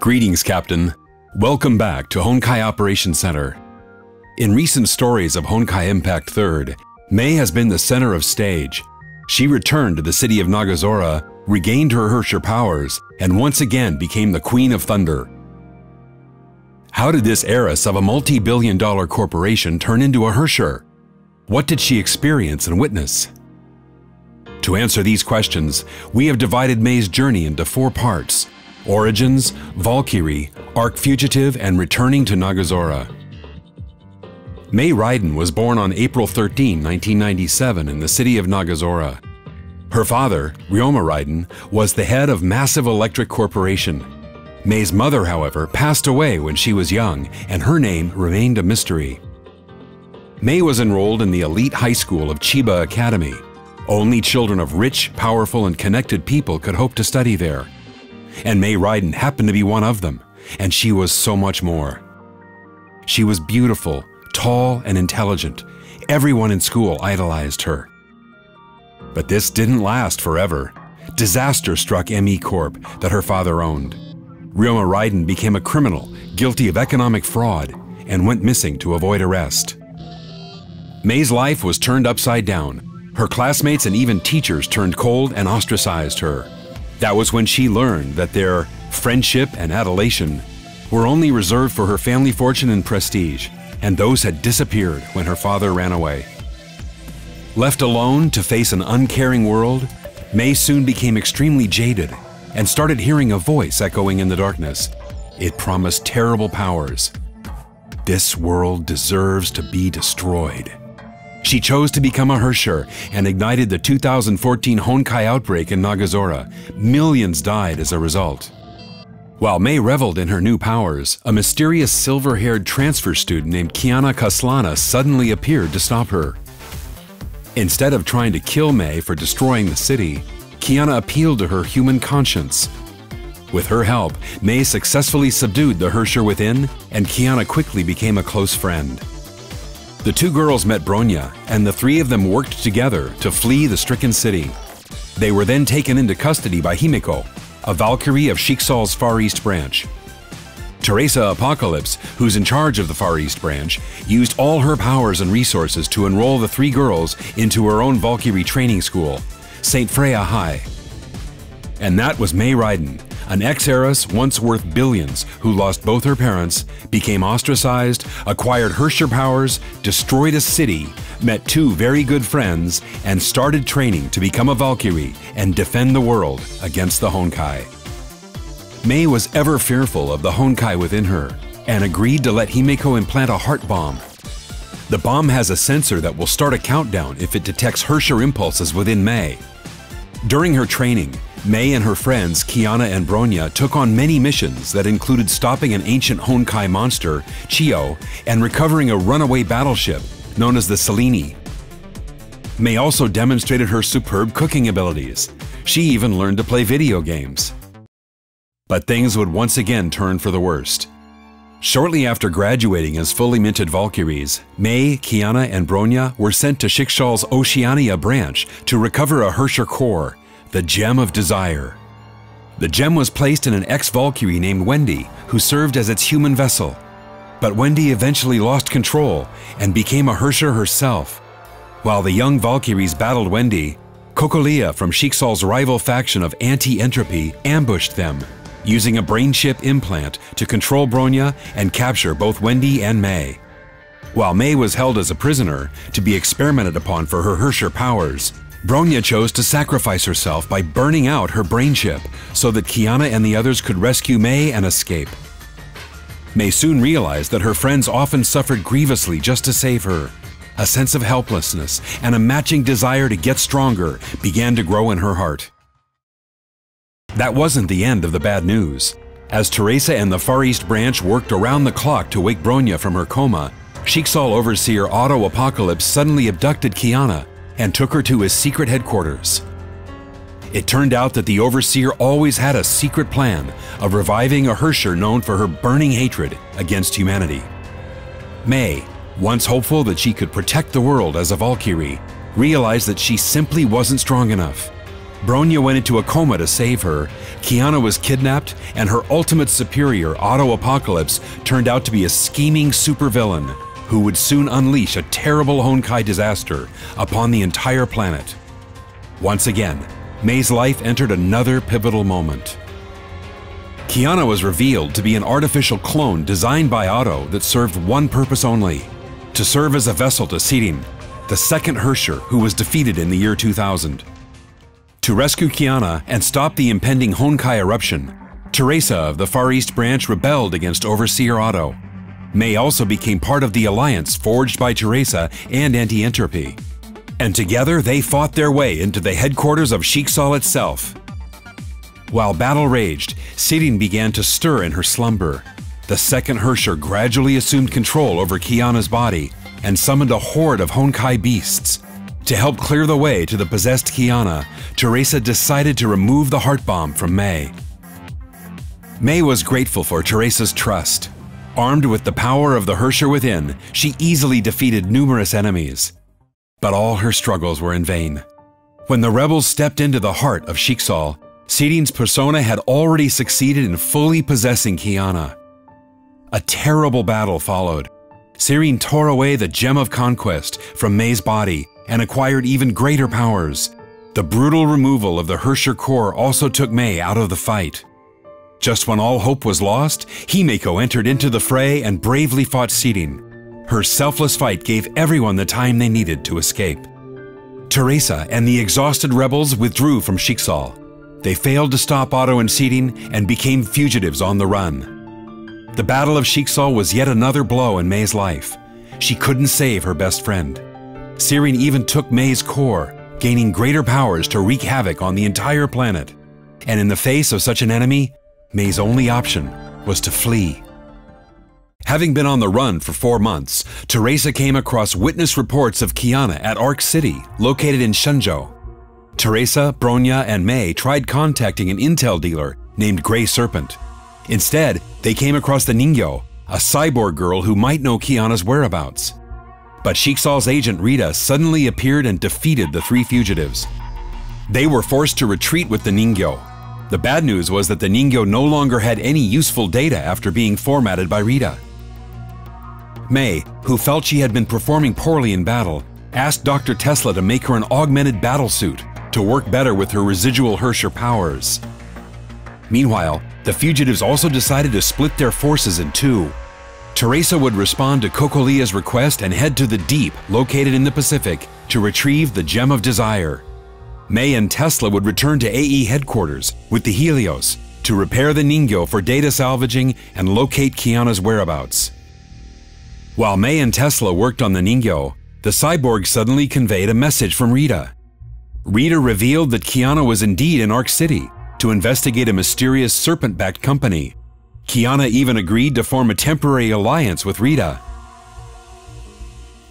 Greetings, Captain. Welcome back to Honkai Operations Center. In recent stories of Honkai Impact 3rd, Mei has been the center of stage. She returned to the city of Nagazora, regained her Herrscher powers, and once again became the Queen of Thunder. How did this heiress of a multi-billion-dollar corporation turn into a Herrscher? What did she experience and witness? To answer these questions, we have divided Mei's journey into 4 parts: Origins, Valkyrie, Arc Fugitive, and Returning to Nagazora. Mei Raiden was born on April 13, 1997 in the city of Nagazora. Her father, Ryoma Raiden, was the head of Massive Electric Corporation. Mei's mother, however, passed away when she was young, and her name remained a mystery. Mei was enrolled in the elite high school of Chiba Academy. Only children of rich, powerful, and connected people could hope to study there. And Mei Raiden happened to be one of them, and she was so much more. She was beautiful, tall, and intelligent. Everyone in school idolized her. But this didn't last forever. Disaster struck ME Corp that her father owned. Ryoma Raiden became a criminal, guilty of economic fraud, and went missing to avoid arrest. Mei's life was turned upside down. Her classmates and even teachers turned cold and ostracized her. That was when she learned that their friendship and adulation were only reserved for her family fortune and prestige, and those had disappeared when her father ran away. Left alone to face an uncaring world, Mei soon became extremely jaded and started hearing a voice echoing in the darkness. It promised terrible powers. This world deserves to be destroyed. She chose to become a Herrscher and ignited the 2014 Honkai outbreak in Nagazora. Millions died as a result. While Mei reveled in her new powers, a mysterious silver-haired transfer student named Kiana Kaslana suddenly appeared to stop her. Instead of trying to kill Mei for destroying the city, Kiana appealed to her human conscience. With her help, Mei successfully subdued the Herrscher within, and Kiana quickly became a close friend. The 2 girls met Bronya, and the 3 of them worked together to flee the stricken city. They were then taken into custody by Himiko, a Valkyrie of Shiksal's Far East branch. Teresa Apocalypse, who's in charge of the Far East branch, used all her powers and resources to enroll the 3 girls into her own Valkyrie training school, St. Freya High. And that was Mei Raiden, an ex-heiress once worth billions who lost both her parents, became ostracized, acquired Herrscher powers, destroyed a city, met 2 very good friends, and started training to become a Valkyrie and defend the world against the Honkai. Mei was ever fearful of the Honkai within her and agreed to let Himiko implant a heart bomb. The bomb has a sensor that will start a countdown if it detects Herrscher impulses within Mei. During her training, Mei and her friends Kiana and Bronya took on many missions that included stopping an ancient Honkai monster, Chio, and recovering a runaway battleship known as the Selene. Mei also demonstrated her superb cooking abilities. She even learned to play video games. But things would once again turn for the worst. Shortly after graduating as fully minted Valkyries, Mei, Kiana, and Bronya were sent to Shiksal's Oceania branch to recover a Herrscher core, the Gem of Desire. The gem was placed in an ex-Valkyrie named Wendy, who served as its human vessel. But Wendy eventually lost control and became a Herrscher herself. While the young Valkyries battled Wendy, Kokolia from Shiksal's rival faction of Anti-Entropy ambushed them, using a brain chip implant to control Bronya and capture both Wendy and Mei. While Mei was held as a prisoner to be experimented upon for her Herrscher powers, Bronya chose to sacrifice herself by burning out her brain chip so that Kiana and the others could rescue Mei and escape. Mei soon realized that her friends often suffered grievously just to save her. A sense of helplessness and a matching desire to get stronger began to grow in her heart. That wasn't the end of the bad news. As Teresa and the Far East branch worked around the clock to wake Bronya from her coma, Shiksal overseer Otto Apocalypse suddenly abducted Kiana and took her to his secret headquarters. It turned out that the Overseer always had a secret plan of reviving a Herrscher known for her burning hatred against humanity. Mei, once hopeful that she could protect the world as a Valkyrie, realized that she simply wasn't strong enough. Bronya went into a coma to save her, Kiana was kidnapped, and her ultimate superior, Auto Apocalypse, turned out to be a scheming supervillain who would soon unleash a terrible Honkai disaster upon the entire planet. Once again, Mei's life entered another pivotal moment. Kiana was revealed to be an artificial clone designed by Auto that served one purpose only: to serve as a vessel to Sirin, the second Herrscher who was defeated in the year 2000. To rescue Kiana and stop the impending Honkai eruption, Teresa of the Far East branch rebelled against Overseer Auto. Mei also became part of the alliance forged by Teresa and Anti-Entropy. And together they fought their way into the headquarters of Sheiksal itself. While battle raged, Sirin began to stir in her slumber. The second Herrscher gradually assumed control over Kiana's body and summoned a horde of Honkai beasts. To help clear the way to the possessed Kiana, Teresa decided to remove the heart bomb from Mei. Mei was grateful for Teresa's trust. Armed with the power of the Herrscher within, she easily defeated numerous enemies. But all her struggles were in vain. When the rebels stepped into the heart of Sheiksal, Sirin's persona had already succeeded in fully possessing Kiana. A terrible battle followed. Sirin tore away the Gem of Conquest from Mei's body and acquired even greater powers. The brutal removal of the Herrscher core also took Mei out of the fight. Just when all hope was lost, Himeko entered into the fray and bravely fought Sirin. Her selfless fight gave everyone the time they needed to escape. Teresa and the exhausted rebels withdrew from Sheiksal. They failed to stop Auto and Sirin and became fugitives on the run. The Battle of Sheiksal was yet another blow in Mei's life. She couldn't save her best friend. Sirin even took Mei's core, gaining greater powers to wreak havoc on the entire planet. And in the face of such an enemy, Mei's only option was to flee. Having been on the run for 4 months, Teresa came across witness reports of Kiana at Arc City, located in Shenzhou. Teresa, Bronya, and Mei tried contacting an intel dealer named Grey Serpent. Instead, they came across the Ningyo, a cyborg girl who might know Kiana's whereabouts. But Sheiksal's agent Rita suddenly appeared and defeated the 3 fugitives. They were forced to retreat with the Ningyo. The bad news was that the Ningyo no longer had any useful data after being formatted by Rita. Mei, who felt she had been performing poorly in battle, asked Dr. Tesla to make her an augmented battlesuit to work better with her residual Herrscher powers. Meanwhile, the fugitives also decided to split their forces in 2. Teresa would respond to Kokolia's request and head to the Deep, located in the Pacific, to retrieve the Gem of Desire. Mei and Tesla would return to AE headquarters with the Helios to repair the Ningyo for data salvaging and locate Kiana's whereabouts. While Mei and Tesla worked on the Ningyo, the cyborg suddenly conveyed a message from Rita. Rita revealed that Kiana was indeed in Arc City to investigate a mysterious serpent-backed company. Kiana even agreed to form a temporary alliance with Rita.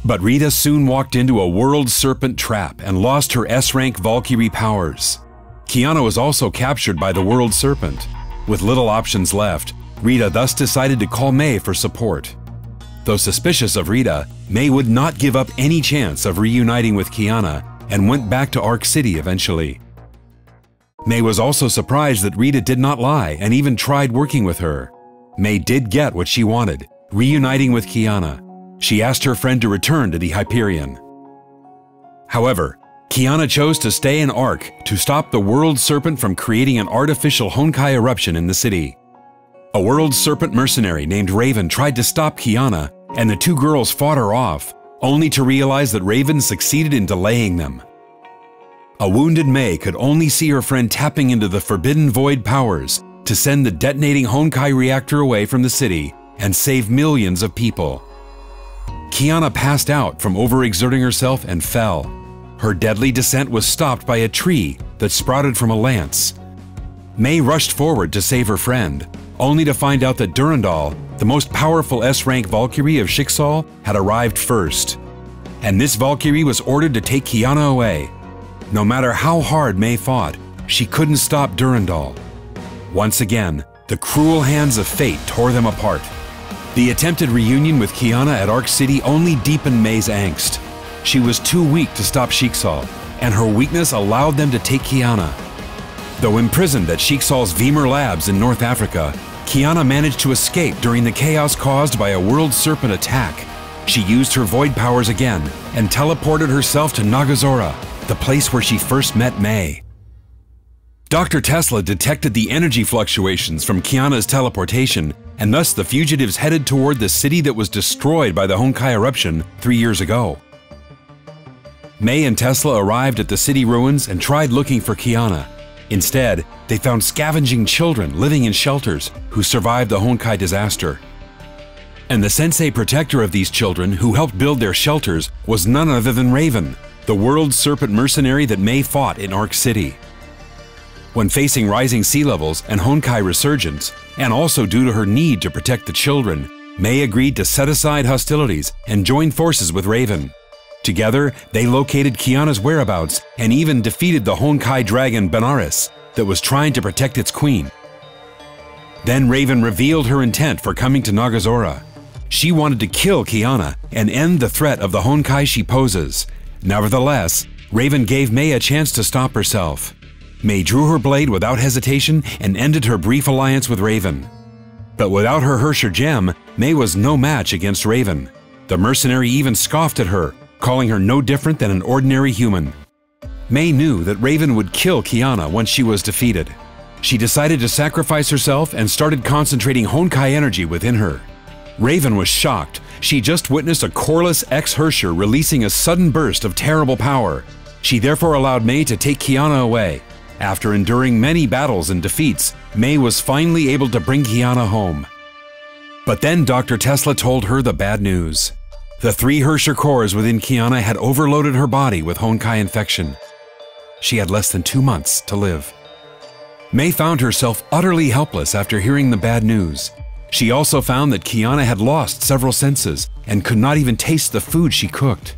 But Rita soon walked into a world serpent trap and lost her S-rank Valkyrie powers. Kiana was also captured by the world serpent. With little options left, Rita thus decided to call Mei for support. Though suspicious of Rita, Mei would not give up any chance of reuniting with Kiana and went back to Arc City eventually. Mei was also surprised that Rita did not lie and even tried working with her. Mei did get what she wanted, reuniting with Kiana. She asked her friend to return to the Hyperion. However, Kiana chose to stay in Arc to stop the World Serpent from creating an artificial Honkai eruption in the city. A World Serpent mercenary named Raven tried to stop Kiana, and the 2 girls fought her off, only to realize that Raven succeeded in delaying them. A wounded Mei could only see her friend tapping into the Forbidden Void powers to send the detonating Honkai reactor away from the city and save millions of people. Kiana passed out from overexerting herself and fell. Her deadly descent was stopped by a tree that sprouted from a lance. Mei rushed forward to save her friend, only to find out that Durandal, the most powerful S-rank Valkyrie of Sheiksal, had arrived first. And this Valkyrie was ordered to take Kiana away. No matter how hard Mei fought, she couldn't stop Durandal. Once again, the cruel hands of fate tore them apart. The attempted reunion with Kiana at Arc City only deepened Mei's angst. She was too weak to stop Sheiksal, and her weakness allowed them to take Kiana. Though imprisoned at Sheiksal's Vemur Labs in North Africa, Kiana managed to escape during the chaos caused by a world serpent attack. She used her void powers again and teleported herself to Nagazora, the place where she first met May. Dr. Tesla detected the energy fluctuations from Kiana's teleportation, and thus the fugitives headed toward the city that was destroyed by the Honkai eruption 3 years ago. May and Tesla arrived at the city ruins and tried looking for Kiana. Instead, they found scavenging children living in shelters who survived the Honkai disaster. And the sensei protector of these children who helped build their shelters was none other than Raven, the world serpent mercenary that May fought in Arc City. When facing rising sea levels and Honkai resurgence, and also due to her need to protect the children, May agreed to set aside hostilities and join forces with Raven. Together, they located Kiana's whereabouts and even defeated the Honkai dragon Benares that was trying to protect its queen. Then Raven revealed her intent for coming to Nagazora. She wanted to kill Kiana and end the threat of the Honkai she poses. Nevertheless, Raven gave May a chance to stop herself. May drew her blade without hesitation and ended her brief alliance with Raven. But without her Herrscher gem, May was no match against Raven. The mercenary even scoffed at her, calling her no different than an ordinary human. May knew that Raven would kill Kiana once she was defeated. She decided to sacrifice herself and started concentrating Honkai energy within her. Raven was shocked. She just witnessed a coreless ex-Herrscher releasing a sudden burst of terrible power. She therefore allowed May to take Kiana away. After enduring many battles and defeats, May was finally able to bring Kiana home. But then Dr. Tesla told her the bad news. The 3 Herrscher cores within Kiana had overloaded her body with Honkai infection. She had less than 2 months to live. May found herself utterly helpless after hearing the bad news. She also found that Kiana had lost several senses and could not even taste the food she cooked.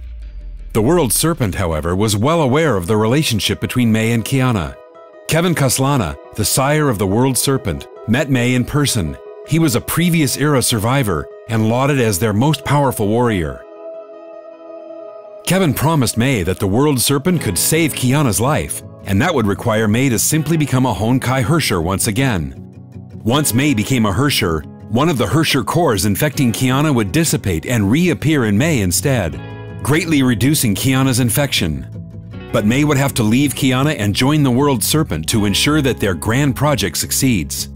The World Serpent, however, was well aware of the relationship between May and Kiana. Kevin Kaslana, the sire of the World Serpent, met May in person. He was a previous era survivor and lauded as their most powerful warrior. Kevin promised May that the World Serpent could save Kiana's life, and that would require May to simply become a Honkai Herrscher once again. Once May became a Herrscher, one of the Herrscher cores infecting Kiana would dissipate and reappear in May instead, greatly reducing Kiana's infection. But May would have to leave Kiana and join the World Serpent to ensure that their grand project succeeds.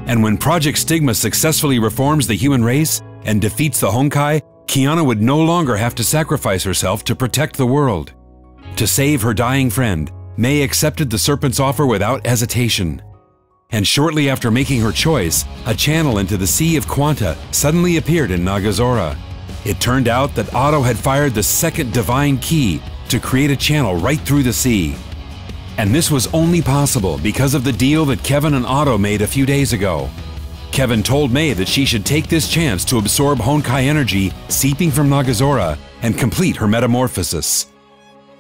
And when Project Stigma successfully reforms the human race and defeats the Honkai, Kiana would no longer have to sacrifice herself to protect the world. To save her dying friend, May accepted the Serpent's offer without hesitation. And shortly after making her choice, a channel into the Sea of Quanta suddenly appeared in Nagazora. It turned out that Otto had fired the second divine key to create a channel right through the sea. And this was only possible because of the deal that Kevin and Otto made a few days ago. Kevin told May that she should take this chance to absorb Honkai energy seeping from Nagazora and complete her metamorphosis.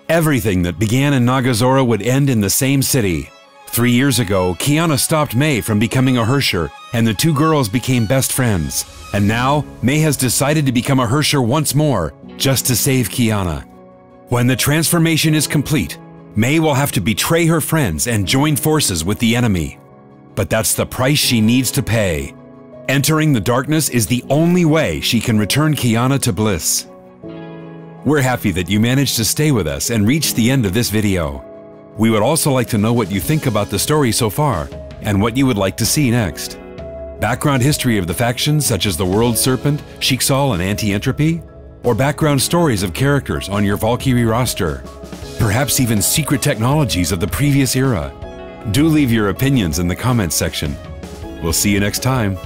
Everything that began in Nagazora would end in the same city. 3 years ago, Kiana stopped May from becoming a Herrscher, and the 2 girls became best friends. And now, May has decided to become a Herrscher once more, just to save Kiana. When the transformation is complete, May will have to betray her friends and join forces with the enemy. But that's the price she needs to pay. Entering the darkness is the only way she can return Kiana to bliss. We're happy that you managed to stay with us and reach the end of this video. We would also like to know what you think about the story so far and what you would like to see next. Background history of the factions such as the World Serpent, Sheikshal, and Anti-Entropy? Or background stories of characters on your Valkyrie roster? Perhaps even secret technologies of the previous era? Do leave your opinions in the comments section. We'll see you next time.